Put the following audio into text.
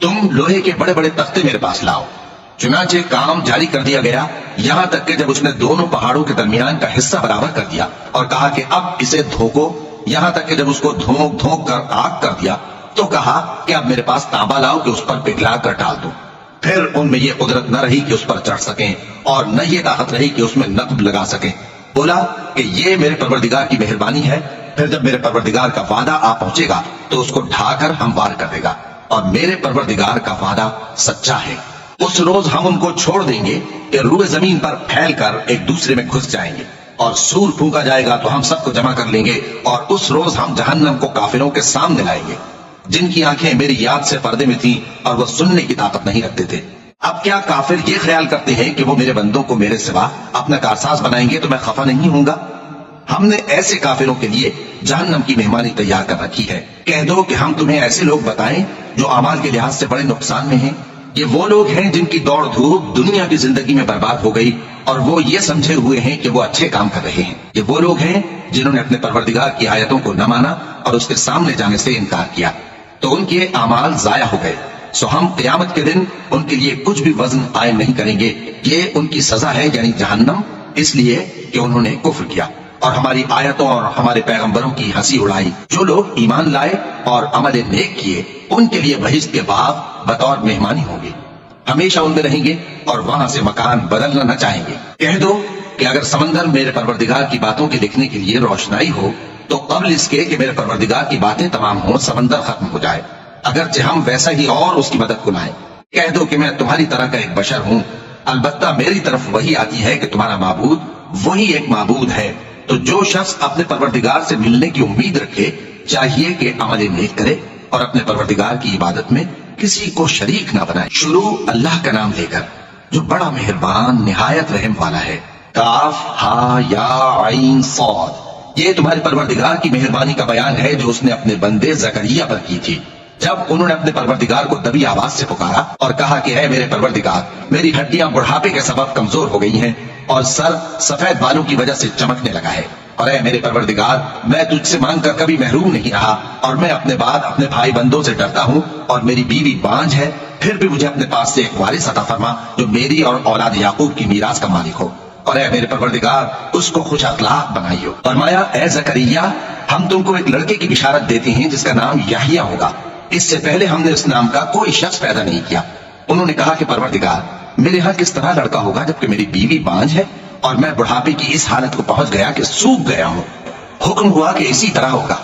तुम लोहे के बड़े बड़े तख्ते मेरे पास लाओ। चुनाचे काम जारी कर दिया गया, यहां तक कि जब उसने दोनों पहाड़ों के दरमियान का हिस्सा बराबर कर दिया और कहा कि अब इसे धोको, यहां तक कि जब उसको धोक धोक कर आग कर दिया तो कहा कि अब मेरे पास तांबा लाओ कि उस पर पिघला कर डाल दूं। फिर उनमें यह कुदरत न रही कि उस पर चढ़ सकें और न ये ताकत रही कि उसमें नक्ब लगा सकें। बोला कि ये मेरे परवरदिगार की मेहरबानी है। फिर जब मेरे परवरदिगार का वादा आ पहुंचेगा तो उसको ढाकर हमवार कर देगा और मेरे परवरदिगार का वादा सच्चा है। उस रोज हम उनको छोड़ देंगे कि रूए जमीन पर फैल कर एक दूसरे में घुस जाएंगे और सूर फूंका जाएगा तो हम सबको जमा कर लेंगे और उस रोज हम जहन्नम को काफिरों के सामने लाएंगे जिनकी आंखें मेरी याद से पर्दे में थीं और वो सुनने की ताकत नहीं रखते थे। अब क्या काफिर ये ख्याल करते हैं कि वो मेरे बंदों को मेरे सिवा अपना कारसाज बनाएंगे तो मैं खफा नहीं होऊंगा? हमने ऐसे काफिरों के लिए जहन्नम की मेहमानी तैयार कर रखी है। कह दो कि हम तुम्हें ऐसे लोग बताएं जो अमाल के लिहाज से बड़े नुकसान में हैं। ये वो लोग हैं जिनकी दौड़ धूप दुनिया की जिंदगी में बर्बाद हो गई और वो ये समझे हुए हैं कि वो अच्छे काम कर रहे हैं। ये वो लोग हैं जिन्होंने अपने परवरदिगार की आयतों को न माना और उसके सामने जाने से इनकार किया तो उनके अमाल जाया हो गए। सो हम क़यामत के दिन उनके लिए कुछ भी वजन कायम नहीं करेंगे। ये उनकी सजा है यानी जहन्नम, इसलिए कि उन्होंने कुफ्र किया और हमारी आयतों और हमारे पैगंबरों की हंसी उड़ाई। जो लोग ईमान लाए और अमल नेक किए उनके लिए बहिश्त के बाग बतौर मेहमानी होंगे, हमेशा उनमें रहेंगे और वहां से मकान बदलना न चाहेंगे। कह दो कि अगर समंदर मेरे परवरदिगार की बातों के लिखने के लिए रोशनाई हो तो कबल इसके कि मेरे परवरदिगार की बातें तमाम हो समंदर खत्म हो जाए, अगरचे हम वैसा ही और उसकी मदद को लाएं। कह दो कि मैं तुम्हारी तरह का एक बशर हूं, अलबत्ता मेरी तरफ वही आती है कि तुम्हारा माबूद वही एक माबूद है। तो जो शख्स अपने परवरदिगार से मिलने की उम्मीद रखे चाहिए कि अमल नेक करे और अपने परवरदिगार की इबादत में किसी को शरीक ना बनाए। शुरू अल्लाह का नाम लेकर जो बड़ा मेहरबान निहायत रहम वाला है। काफ हा या आइन सौद, ये तुम्हारे परवरदिगार की मेहरबानी का बयान है जो उसने अपने बंदे जकरिया पर की थी जब उन्होंने अपने परवरदिगार को दबी आवाज से पुकारा और कहा कि है मेरे परवरदिगार, मेरी हड्डियां बुढ़ापे के सबब कमजोर हो गई हैं और सर सफेद बालों की वजह से चमकने लगा है। और है मेरे परवरदिगार, मैं तुझसे मांग कर कभी महरूम नहीं रहा और मैं अपने बाद अपने भाई बंदों से डरता हूँ और मेरी बीवी बांझ है, फिर भी मुझे अपने पास से एक वारिस अता फरमा जो मेरी और औलाद याकूब की मीरास का मालिक हो। और है मेरे परवरदिगार, उसको खुश अखलाक बनाइयो। फरमाया, ए जकरिया, हम तुमको एक लड़के की बिशारत देते हैं जिसका नाम याहिया होगा। इससे पहले हमने उस नाम का कोई शख्स पैदा नहीं किया। उन्होंने कहा कि परवरदिगार, मेरे यहाँ किस तरह लड़का होगा जबकि मेरी बीवी बांझ है और मैं बुढ़ापे की इस हालत को पहुंच गया कि सूख गया हूँ। हुक्म हुआ कि इसी तरह होगा।